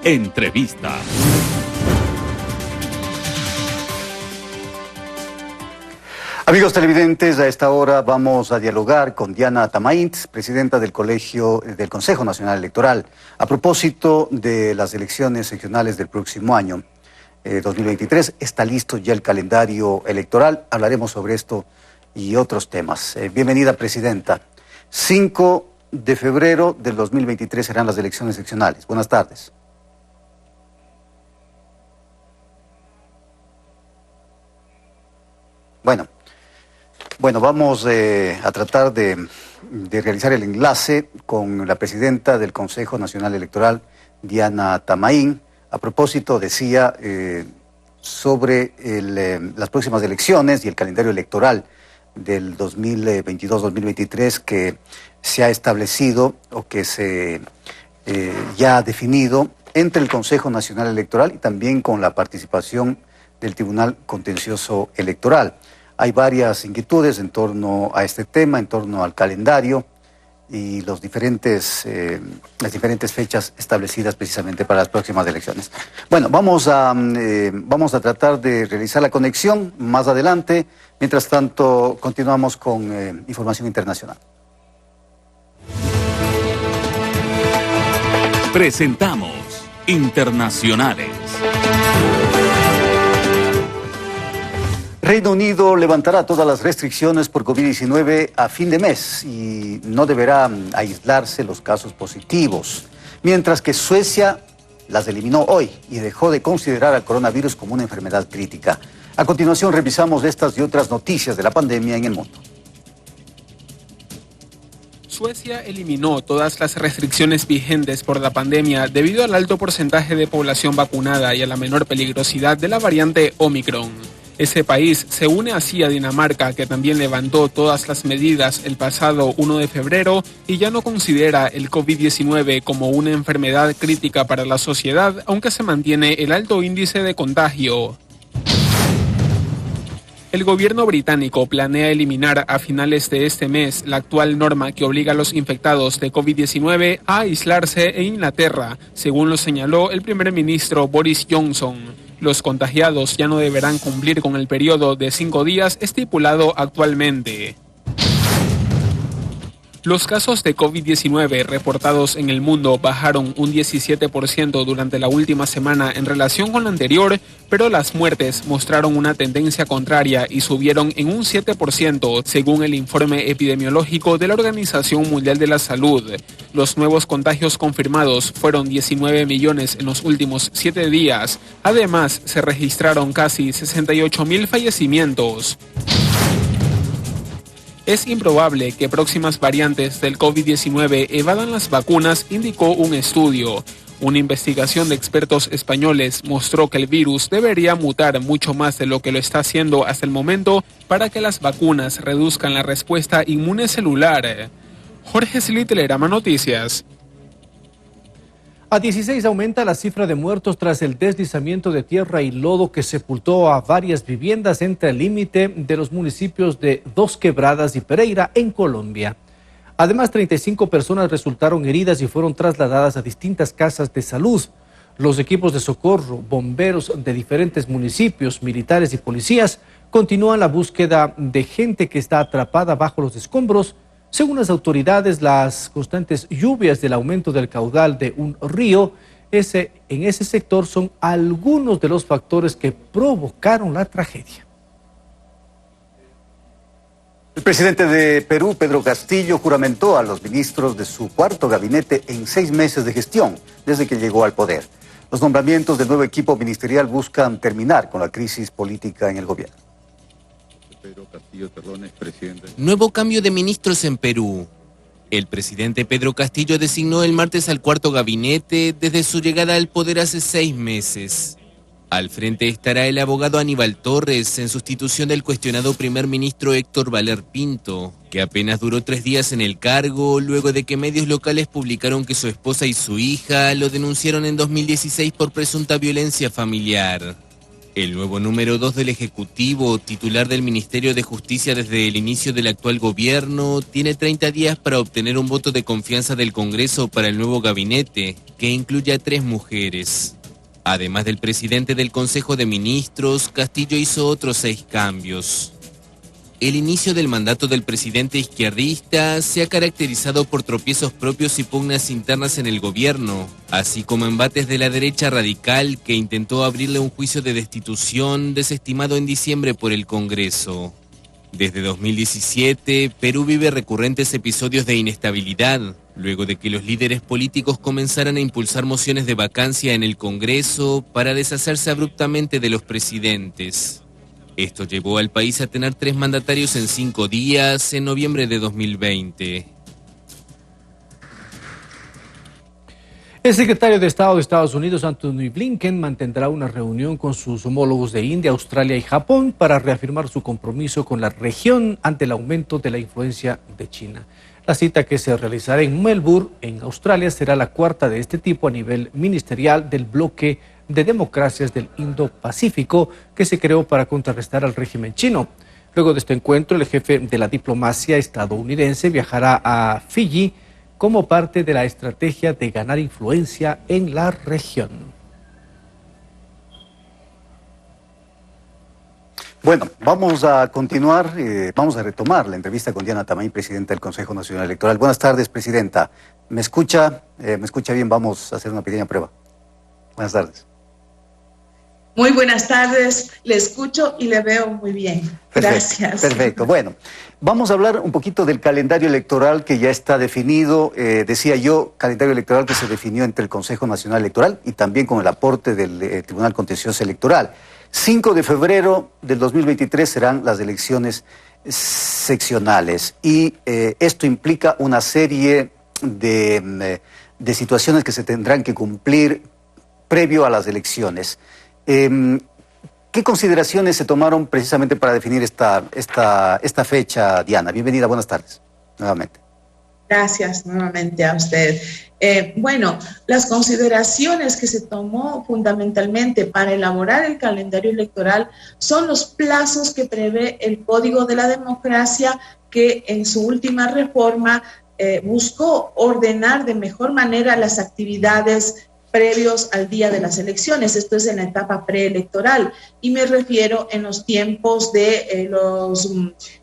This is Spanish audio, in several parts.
Entrevista. Amigos televidentes, a esta hora vamos a dialogar con Diana Tamaint, presidenta del Consejo Nacional Electoral, a propósito de las elecciones regionales del próximo año, 2023. Está listo ya el calendario electoral. Hablaremos sobre esto y otros temas. Bienvenida, presidenta. 5 de febrero del 2023 serán las elecciones seccionales. Buenas tardes. Bueno, vamos a tratar de realizar el enlace con la presidenta del Consejo Nacional Electoral, Diana Tamaint. A propósito, decía sobre las próximas elecciones y el calendario electoral del 2022-2023 que se ha establecido o que se ya ha definido entre el Consejo Nacional Electoral y también con la participación del Tribunal Contencioso Electoral. Hay varias inquietudes en torno a este tema, en torno al calendario y las diferentes fechas establecidas precisamente para las próximas elecciones. Bueno, vamos a tratar de realizar la conexión más adelante. Mientras tanto, continuamos con información internacional. Presentamos Internacionales. Reino Unido levantará todas las restricciones por COVID-19 a fin de mes y no deberá aislarse los casos positivos, mientras que Suecia las eliminó hoy y dejó de considerar al coronavirus como una enfermedad crítica. A continuación revisamos estas y otras noticias de la pandemia en el mundo. Suecia eliminó todas las restricciones vigentes por la pandemia debido al alto porcentaje de población vacunada y a la menor peligrosidad de la variante Omicron. Ese país se une así a Dinamarca, que también levantó todas las medidas el pasado 1 de febrero y ya no considera el COVID-19 como una enfermedad crítica para la sociedad, aunque se mantiene el alto índice de contagio. El gobierno británico planea eliminar a finales de este mes la actual norma que obliga a los infectados de COVID-19 a aislarse en Inglaterra, según lo señaló el primer ministro Boris Johnson. Los contagiados ya no deberán cumplir con el periodo de 5 días estipulado actualmente. Los casos de COVID-19 reportados en el mundo bajaron un 17% durante la última semana en relación con la anterior, pero las muertes mostraron una tendencia contraria y subieron en un 7%, según el informe epidemiológico de la Organización Mundial de la Salud. Los nuevos contagios confirmados fueron 19 millones en los últimos 7 días. Además, se registraron casi 68.000 fallecimientos. Es improbable que próximas variantes del COVID-19 evadan las vacunas, indicó un estudio. Una investigación de expertos españoles mostró que el virus debería mutar mucho más de lo que lo está haciendo hasta el momento para que las vacunas reduzcan la respuesta inmune celular. Jorge Sili, Telerama Noticias. A 16 aumenta la cifra de muertos tras el deslizamiento de tierra y lodo que sepultó a varias viviendas entre el límite de los municipios de Dos Quebradas y Pereira, en Colombia. Además, 35 personas resultaron heridas y fueron trasladadas a distintas casas de salud. Los equipos de socorro, bomberos de diferentes municipios, militares y policías continúan la búsqueda de gente que está atrapada bajo los escombros. Según las autoridades, las constantes lluvias del aumento del caudal de un río en ese sector son algunos de los factores que provocaron la tragedia. El presidente de Perú, Pedro Castillo, juramentó a los ministros de su cuarto gabinete en 6 meses de gestión desde que llegó al poder. Los nombramientos del nuevo equipo ministerial buscan terminar con la crisis política en el gobierno. Nuevo cambio de ministros en Perú. El presidente Pedro Castillo designó el martes al cuarto gabinete desde su llegada al poder hace 6 meses. Al frente estará el abogado Aníbal Torres, en sustitución del cuestionado primer ministro Héctor Valer Pinto, que apenas duró 3 días en el cargo, luego de que medios locales publicaron que su esposa y su hija lo denunciaron en 2016 por presunta violencia familiar. El nuevo número 2 del Ejecutivo, titular del Ministerio de Justicia desde el inicio del actual gobierno, tiene 30 días para obtener un voto de confianza del Congreso para el nuevo gabinete, que incluye a 3 mujeres. Además del presidente del Consejo de Ministros, Castillo hizo otros 6 cambios. El inicio del mandato del presidente izquierdista se ha caracterizado por tropiezos propios y pugnas internas en el gobierno, así como embates de la derecha radical que intentó abrirle un juicio de destitución desestimado en diciembre por el Congreso. Desde 2017, Perú vive recurrentes episodios de inestabilidad, luego de que los líderes políticos comenzaran a impulsar mociones de vacancia en el Congreso para deshacerse abruptamente de los presidentes. Esto llevó al país a tener 3 mandatarios en 5 días en noviembre de 2020. El secretario de Estado de Estados Unidos, Anthony Blinken, mantendrá una reunión con sus homólogos de India, Australia y Japón para reafirmar su compromiso con la región ante el aumento de la influencia de China. La cita, que se realizará en Melbourne, en Australia, será la 4ª de este tipo a nivel ministerial del bloque de democracias del Indo-Pacífico que se creó para contrarrestar al régimen chino. Luego de este encuentro, el jefe de la diplomacia estadounidense viajará a Fiji como parte de la estrategia de ganar influencia en la región. Bueno, vamos a continuar, vamos a retomar la entrevista con Diana Tamaín, presidenta del Consejo Nacional Electoral. Buenas tardes, presidenta. ¿Me escucha? ¿Me escucha bien? Vamos a hacer una pequeña prueba. Buenas tardes. Muy buenas tardes, le escucho y le veo muy bien. Gracias. Perfecto. Bueno, vamos a hablar un poquito del calendario electoral que ya está definido. Decía yo, calendario electoral que se definió entre el Consejo Nacional Electoral y también con el aporte del Tribunal Contencioso Electoral. 5 de febrero del 2023 serán las elecciones seccionales y esto implica una serie de situaciones que se tendrán que cumplir previo a las elecciones. ¿Qué consideraciones se tomaron precisamente para definir esta fecha, Diana? Bienvenida, buenas tardes, nuevamente. Gracias nuevamente a usted. Bueno, las consideraciones que se tomó fundamentalmente para elaborar el calendario electoral son los plazos que prevé el Código de la Democracia, que en su última reforma buscó ordenar de mejor manera las actividades previos al día de las elecciones. Esto es en la etapa preelectoral y me refiero en los tiempos de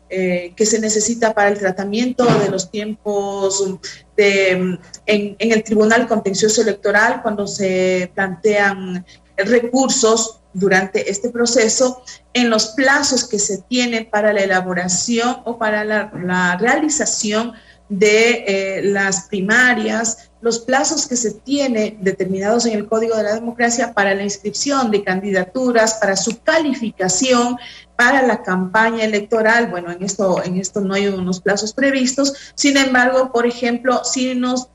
que se necesita para el tratamiento de los tiempos en el Tribunal Contencioso Electoral, cuando se plantean recursos durante este proceso, en los plazos que se tienen para la elaboración o para la realización de las primarias, los plazos que se tiene determinados en el Código de la Democracia para la inscripción de candidaturas, para su calificación, para la campaña electoral. Bueno, en esto no hay unos plazos previstos. Sin embargo, por ejemplo, si nos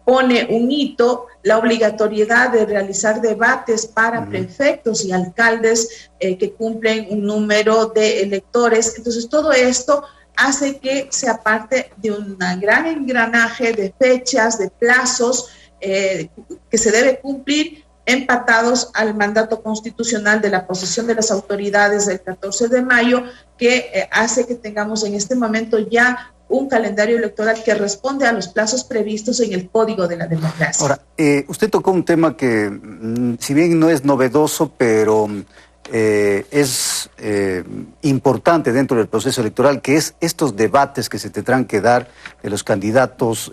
pone un hito la obligatoriedad de realizar debates para prefectos y alcaldes que cumplen un número de electores. Entonces, todo esto hace que sea parte de un gran engranaje de fechas, de plazos que se debe cumplir, empatados al mandato constitucional de la posesión de las autoridades del 14 de mayo, que hace que tengamos en este momento ya un calendario electoral que responde a los plazos previstos en el Código de la Democracia. Ahora, usted tocó un tema que, si bien no es novedoso, pero es importante dentro del proceso electoral, que es estos debates que se tendrán que dar de los candidatos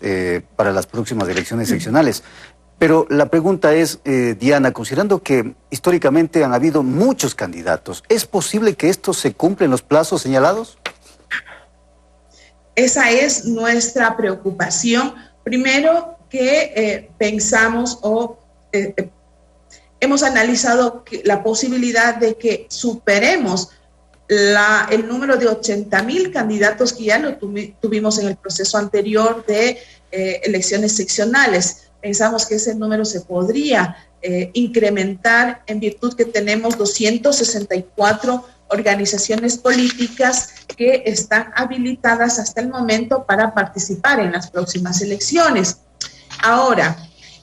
para las próximas elecciones seccionales. Pero la pregunta es, Diana, considerando que históricamente han habido muchos candidatos, ¿es posible que estos se cumplen los plazos señalados? Esa es nuestra preocupación. Primero que pensamos hemos analizado la posibilidad de que superemos el número de 80,000 candidatos que ya lo tuvimos en el proceso anterior de elecciones seccionales. Pensamos que ese número se podría incrementar en virtud que tenemos 264 organizaciones políticas que están habilitadas hasta el momento para participar en las próximas elecciones. Ahora,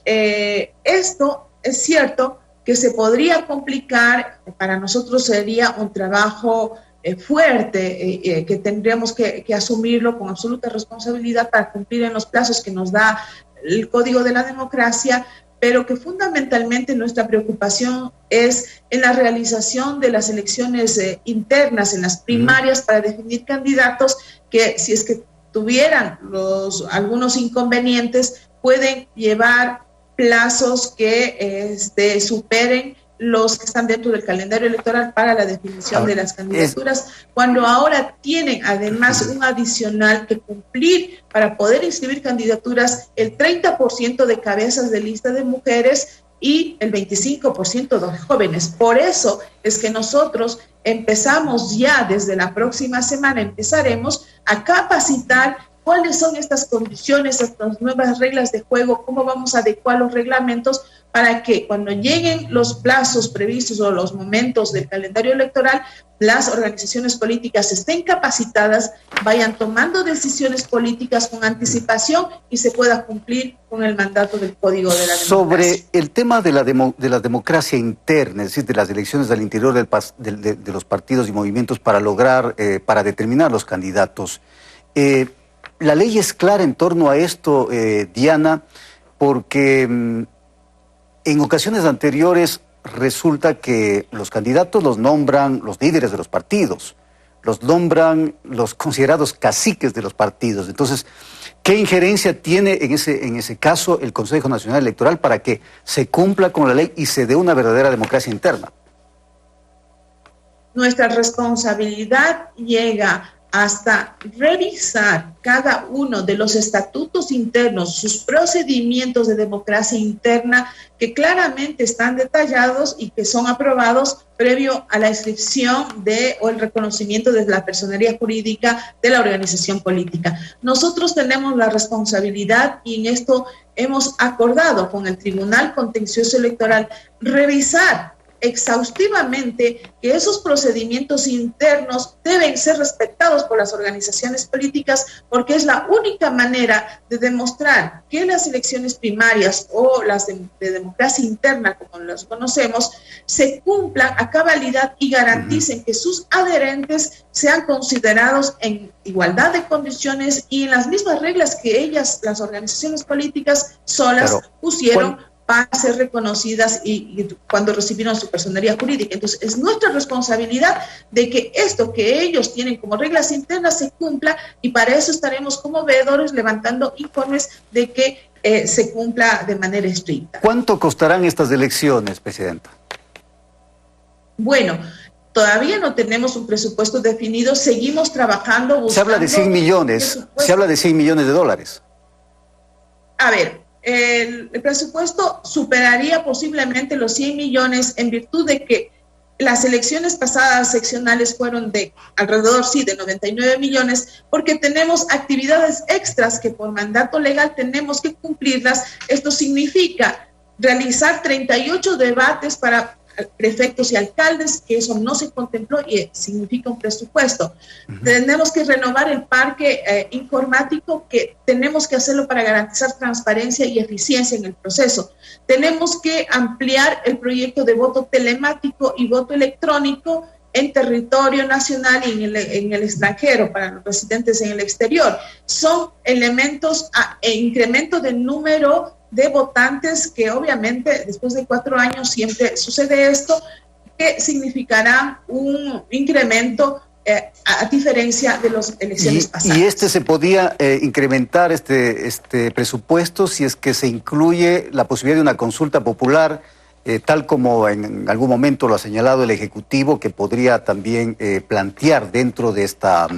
esto es cierto que se podría complicar. Para nosotros sería un trabajo fuerte, que tendríamos que asumirlo con absoluta responsabilidad para cumplir en los plazos que nos da el Código de la Democracia, pero que fundamentalmente nuestra preocupación es en la realización de las elecciones internas, en las primarias, para definir candidatos que, si es que tuvieran algunos inconvenientes, pueden llevar plazos que superen los que están dentro del calendario electoral para la definición de las candidaturas, cuando ahora tienen además un adicional que cumplir para poder inscribir candidaturas el 30% de cabezas de lista de mujeres y el 25% de jóvenes. Por eso es que nosotros empezamos ya desde la próxima semana, empezaremos a capacitar cuáles son estas condiciones, estas nuevas reglas de juego, cómo vamos a adecuar los reglamentos para que cuando lleguen los plazos previstos o los momentos del calendario electoral, las organizaciones políticas estén capacitadas, vayan tomando decisiones políticas con anticipación y se pueda cumplir con el mandato del Código de la Democracia. Sobre el tema de la democracia interna, es decir, de las elecciones al interior de los partidos y movimientos para lograr, para determinar los candidatos, la ley es clara en torno a esto, Diana, porque en ocasiones anteriores resulta que los candidatos los nombran los líderes de los partidos, los nombran los considerados caciques de los partidos. Entonces, ¿qué injerencia tiene en ese caso el Consejo Nacional Electoral para que se cumpla con la ley y se dé una verdadera democracia interna? Nuestra responsabilidad llega hasta revisar cada uno de los estatutos internos, sus procedimientos de democracia interna, que claramente están detallados y que son aprobados previo a la inscripción o el reconocimiento de la personería jurídica de la organización política. Nosotros tenemos la responsabilidad, y en esto hemos acordado con el Tribunal Contencioso Electoral, revisar exhaustivamente que esos procedimientos internos deben ser respetados por las organizaciones políticas, porque es la única manera de demostrar que las elecciones primarias o las de democracia interna, como las conocemos, se cumplan a cabalidad y garanticen que sus adherentes sean considerados en igualdad de condiciones y en las mismas reglas que ellas, las organizaciones políticas solas, pusieron para ser reconocidas y cuando recibieron su personería jurídica. Entonces, es nuestra responsabilidad de que esto que ellos tienen como reglas internas se cumpla, y para eso estaremos como veedores levantando informes de que se cumpla de manera estricta. ¿Cuánto costarán estas elecciones, Presidenta? Bueno, todavía no tenemos un presupuesto definido, seguimos trabajando, buscando... Se habla de 100 millones, se habla de 100 millones de dólares. A ver, el presupuesto superaría posiblemente los 100 millones en virtud de que las elecciones pasadas seccionales fueron de alrededor, sí, de 99 millones, porque tenemos actividades extras que por mandato legal tenemos que cumplirlas. Esto significa realizar 38 debates para prefectos y alcaldes, que eso no se contempló y significa un presupuesto. Tenemos que renovar el parque informático, que tenemos que hacerlo para garantizar transparencia y eficiencia en el proceso. Tenemos que ampliar el proyecto de voto telemático y voto electrónico en territorio nacional y en el extranjero, para los residentes en el exterior. Son elementos e incremento del número de votantes, que obviamente después de 4 años siempre sucede esto, que significará un incremento a diferencia de las elecciones pasadas. ¿Y se podía incrementar este presupuesto si es que se incluye la posibilidad de una consulta popular, tal como en algún momento lo ha señalado el Ejecutivo, que podría también plantear dentro de esta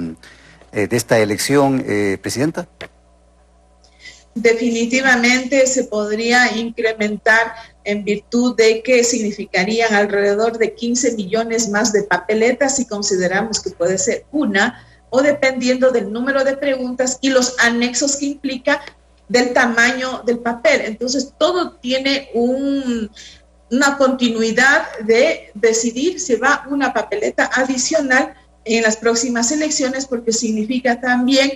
elección, Presidenta? Definitivamente se podría incrementar, en virtud de que significarían alrededor de 15 millones más de papeletas, si consideramos que puede ser una, o dependiendo del número de preguntas y los anexos que implica del tamaño del papel. Entonces, todo tiene una continuidad de decidir si va una papeleta adicional en las próximas elecciones, porque significa también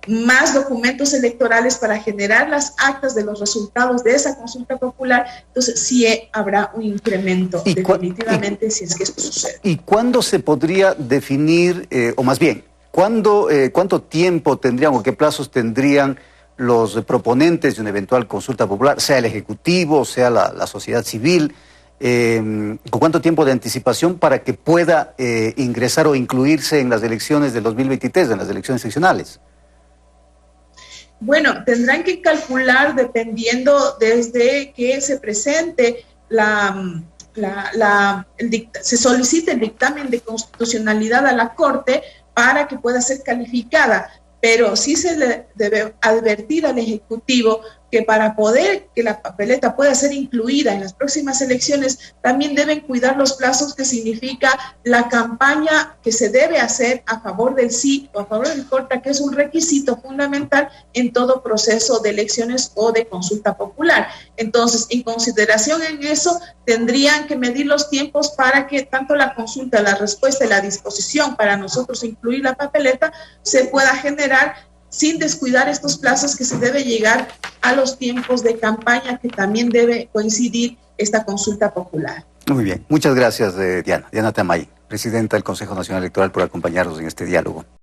más documentos electorales para generar las actas de los resultados de esa consulta popular, entonces sí habrá un incremento definitivamente si es que esto sucede. ¿Y cuándo se podría definir, o más bien, cuánto tiempo tendrían o qué plazos tendrían los proponentes de una eventual consulta popular, sea el Ejecutivo, sea la sociedad civil, con cuánto tiempo de anticipación para que pueda ingresar o incluirse en las elecciones del 2023, en las elecciones seccionales? Bueno, tendrán que calcular dependiendo desde que se presente se solicite el dictamen de constitucionalidad a la Corte para que pueda ser calificada, pero sí se le debe advertir al Ejecutivo que para poder que la papeleta pueda ser incluida en las próximas elecciones, también deben cuidar los plazos que significa la campaña que se debe hacer a favor del sí o a favor del corta, que es un requisito fundamental en todo proceso de elecciones o de consulta popular. Entonces, en consideración en eso, tendrían que medir los tiempos para que tanto la consulta, la respuesta y la disposición para nosotros incluir la papeleta se pueda generar sin descuidar estos plazos que se debe llegar a los tiempos de campaña que también debe coincidir esta consulta popular. Muy bien, muchas gracias Diana Tamaín, presidenta del Consejo Nacional Electoral, por acompañarnos en este diálogo.